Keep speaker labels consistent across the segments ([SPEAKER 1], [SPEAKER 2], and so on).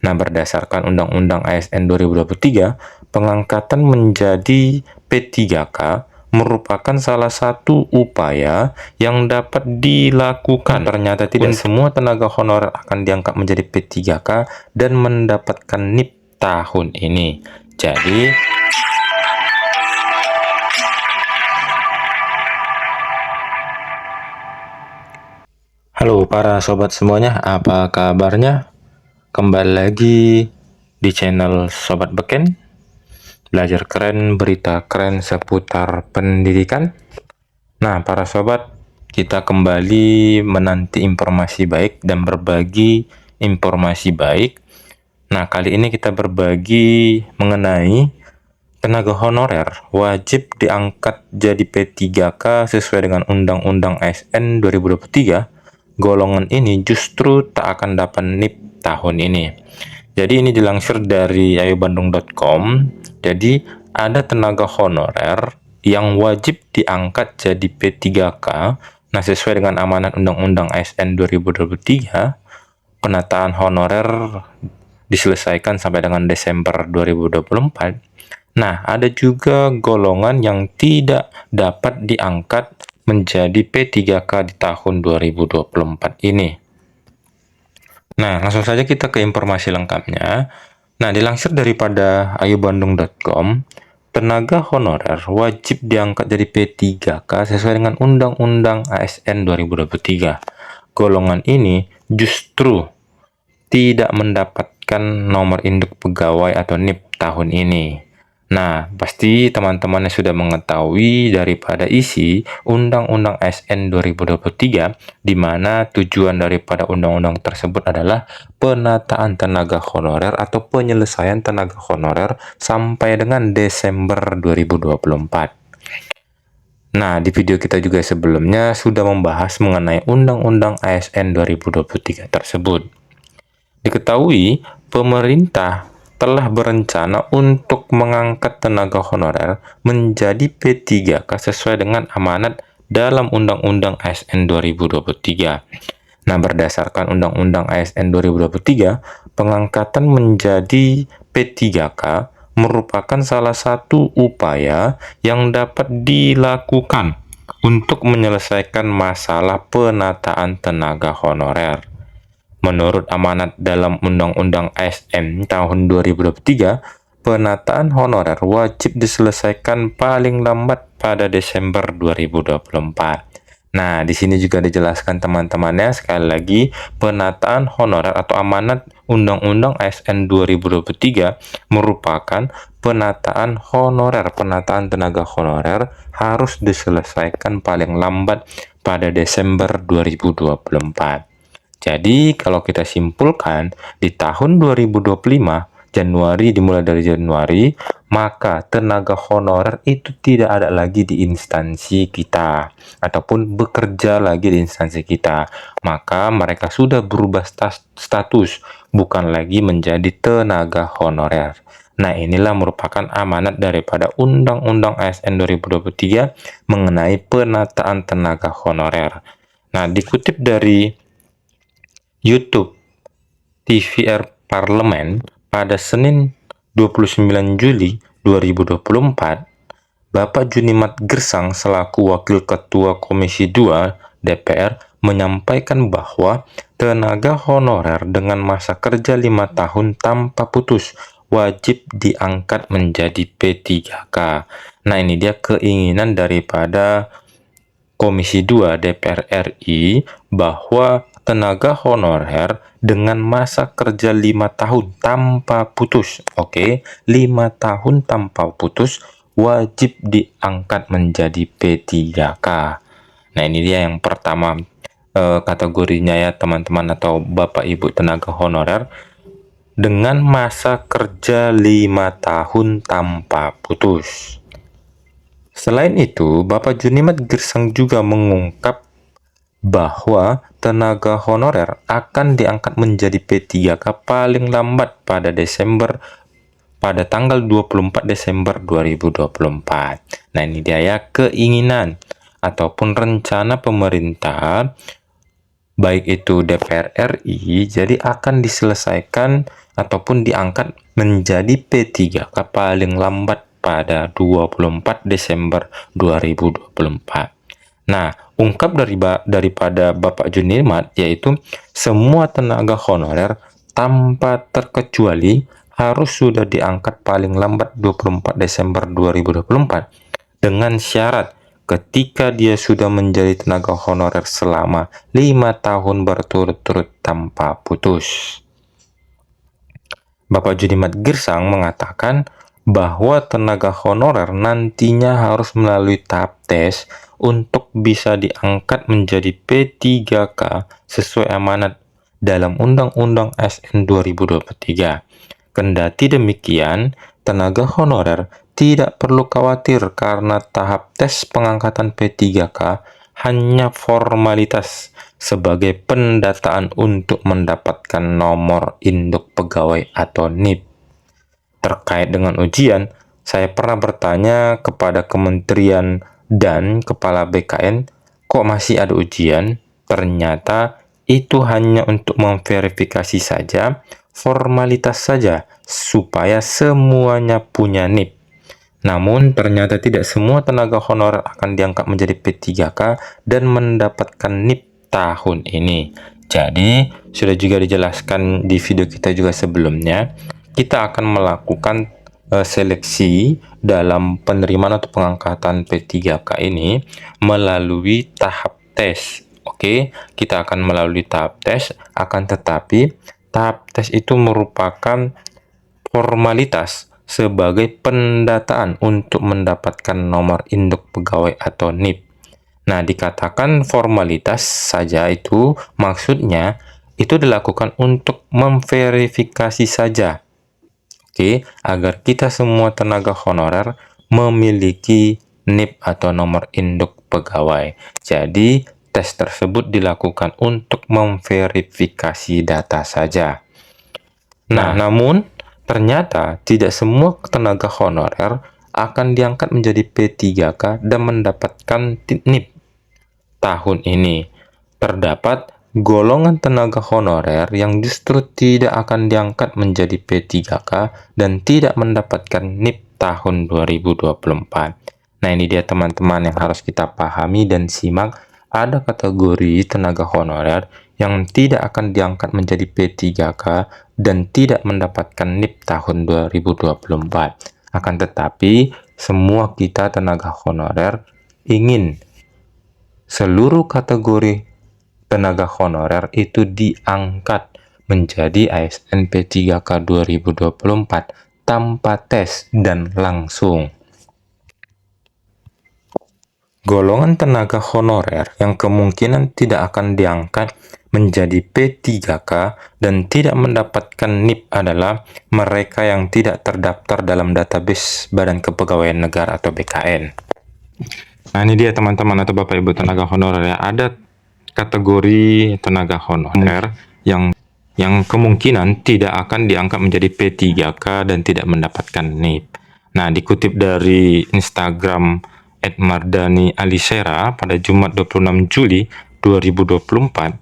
[SPEAKER 1] Nah, berdasarkan Undang-Undang ASN 2023, pengangkatan menjadi P3K merupakan salah satu upaya yang dapat dilakukan. Ternyata tidak semua tenaga honorer akan diangkat menjadi P3K dan mendapatkan NIP tahun ini. Jadi, halo para sobat semuanya, apa kabarnya? Kembali lagi di channel Sobat Beken, belajar keren, berita keren seputar pendidikan. Nah, para sobat, kita kembali menanti informasi baik dan berbagi informasi baik. Nah, kali ini kita berbagi mengenai tenaga honorer wajib diangkat jadi P3K sesuai dengan Undang-Undang ASN 2023. Golongan ini justru tak akan dapat NIP tahun ini. Jadi ini dilansir dari ayobandung.com. Jadi ada tenaga honorer yang wajib diangkat jadi P3K. Nah, sesuai dengan amanat Undang-Undang ASN 2023, penataan honorer diselesaikan sampai dengan Desember 2024. Nah, ada juga golongan yang tidak dapat diangkat menjadi P3K di tahun 2024 ini. Nah, langsung saja kita ke informasi lengkapnya. Nah, dilansir daripada ayobandung.com, tenaga honorer wajib diangkat jadi P3K sesuai dengan Undang-Undang ASN 2023. Golongan ini justru tidak mendapatkan nomor induk pegawai atau NIP tahun ini. Nah, pasti teman-teman sudah mengetahui daripada isi Undang-Undang ASN 2023, di mana tujuan daripada undang-undang tersebut adalah penataan tenaga honorer atau penyelesaian tenaga honorer sampai dengan Desember 2024. Nah, di video kita juga sebelumnya sudah membahas mengenai Undang-Undang ASN 2023 tersebut. Diketahui, pemerintah telah berencana untuk mengangkat tenaga honorer menjadi P3K sesuai dengan amanat dalam Undang-Undang ASN 2023. Nah, berdasarkan Undang-Undang ASN 2023, pengangkatan menjadi P3K merupakan salah satu upaya yang dapat dilakukan untuk menyelesaikan masalah penataan tenaga honorer. Menurut amanat dalam Undang-Undang ASN tahun 2023, penataan honorer wajib diselesaikan paling lambat pada Desember 2024. Nah, di sini juga dijelaskan teman-temannya, sekali lagi, penataan honorer atau amanat Undang-Undang ASN 2023 merupakan penataan honorer, penataan tenaga honorer harus diselesaikan paling lambat pada Desember 2024. Jadi, kalau kita simpulkan, di tahun 2025, Januari, dimulai dari Januari, maka tenaga honorer itu tidak ada lagi di instansi kita, ataupun bekerja lagi di instansi kita. Maka mereka sudah berubah status, bukan lagi menjadi tenaga honorer. Nah, inilah merupakan amanat daripada Undang-Undang ASN 2023 mengenai penataan tenaga honorer. Nah, dikutip dari YouTube TVR Parlemen pada Senin 29 Juli 2024, Bapak Junimat Gersang selaku Wakil Ketua Komisi 2 DPR menyampaikan bahwa tenaga honorer dengan masa kerja 5 tahun tanpa putus wajib diangkat menjadi P3K. Nah, ini dia keinginan daripada Komisi 2 DPR RI bahwa tenaga honorer dengan masa kerja 5 tahun tanpa putus, 5 tahun tanpa putus wajib diangkat menjadi P3K. Nah, ini dia yang pertama kategorinya ya teman-teman atau Bapak Ibu tenaga honorer dengan masa kerja 5 tahun tanpa putus. Selain itu, Bapak Junimat Gersang juga mengungkap bahwa tenaga honorer akan diangkat menjadi P3K paling lambat pada tanggal 24 Desember 2024. Nah, ini dia ya keinginan ataupun rencana pemerintah baik itu DPR RI, jadi akan diselesaikan ataupun diangkat menjadi P3K paling lambat pada 24 Desember 2024. Nah, ungkap daripada Bapak Junimat yaitu semua tenaga honorer tanpa terkecuali harus sudah diangkat paling lambat 24 Desember 2024 dengan syarat ketika dia sudah menjadi tenaga honorer selama 5 tahun berturut-turut tanpa putus. Bapak Junimat Girsang mengatakan bahwa tenaga honorer nantinya harus melalui tahap tes untuk bisa diangkat menjadi P3K sesuai amanat dalam Undang-Undang ASN 2023. Kendati demikian, tenaga honorer tidak perlu khawatir karena tahap tes pengangkatan P3K hanya formalitas sebagai pendataan untuk mendapatkan nomor induk pegawai atau NIP. Terkait dengan ujian, saya pernah bertanya kepada Kementerian dan Kepala BKN, kok masih ada ujian? Ternyata itu hanya untuk memverifikasi saja, formalitas saja, supaya semuanya punya NIP. Namun, ternyata tidak semua tenaga honorer akan diangkat menjadi P3K dan mendapatkan NIP tahun ini. Jadi, sudah juga dijelaskan di video kita juga sebelumnya, kita akan melakukan seleksi dalam penerimaan atau pengangkatan P3K ini melalui tahap tes. Oke, kita akan melalui tahap tes, akan tetapi tahap tes itu merupakan formalitas sebagai pendataan untuk mendapatkan nomor induk pegawai atau NIP. Nah, dikatakan formalitas saja itu maksudnya itu dilakukan untuk memverifikasi saja. Oke, agar kita semua tenaga honorer memiliki NIP atau nomor induk pegawai. Jadi, tes tersebut dilakukan untuk memverifikasi data saja. Nah, namun ternyata tidak semua tenaga honorer akan diangkat menjadi P3K dan mendapatkan NIP tahun ini. Terdapat golongan tenaga honorer yang justru tidak akan diangkat menjadi P3K dan tidak mendapatkan NIP tahun 2024. Nah, ini dia teman-teman yang harus kita pahami dan simak. Ada kategori tenaga honorer yang tidak akan diangkat menjadi P3K dan tidak mendapatkan NIP tahun 2024. Akan tetapi, semua kita tenaga honorer ingin seluruh kategori tenaga honorer itu diangkat menjadi ASN P3K 2024 tanpa tes dan langsung. Golongan tenaga honorer yang kemungkinan tidak akan diangkat menjadi P3K dan tidak mendapatkan NIP adalah mereka yang tidak terdaftar dalam database Badan Kepegawaian Negara atau BKN. Nah, ini dia teman-teman atau Bapak Ibu tenaga honorer ya. Ada kategori tenaga honorer yang kemungkinan tidak akan diangkat menjadi P3K dan tidak mendapatkan NIP. Nah, dikutip dari Instagram @mardani alisera pada Jumat 26 Juli 2024.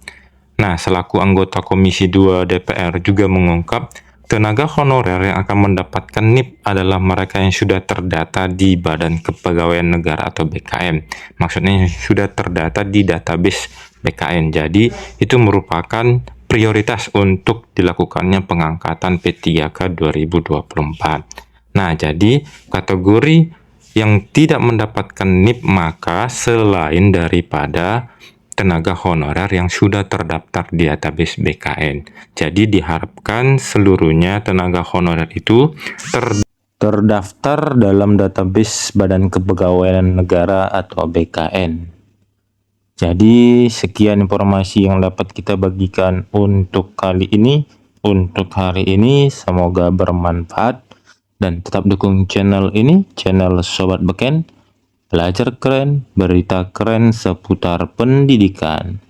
[SPEAKER 1] Nah, selaku anggota Komisi 2 DPR juga mengungkap tenaga honorer yang akan mendapatkan NIP adalah mereka yang sudah terdata di Badan Kepegawaian Negara atau BKN. Maksudnya yang sudah terdata di database BKN. Jadi, itu merupakan prioritas untuk dilakukannya pengangkatan P3K 2024. Nah, jadi kategori yang tidak mendapatkan NIP maka selain daripada tenaga honorer yang sudah terdaftar di database BKN. Jadi diharapkan seluruhnya tenaga honorer itu terdaftar dalam database Badan Kepegawaian Negara atau BKN. Jadi sekian informasi yang dapat kita bagikan untuk kali ini, untuk hari ini. Semoga bermanfaat. Dan tetap dukung channel ini, channel Sobat Beken, belajar keren, berita keren seputar pendidikan.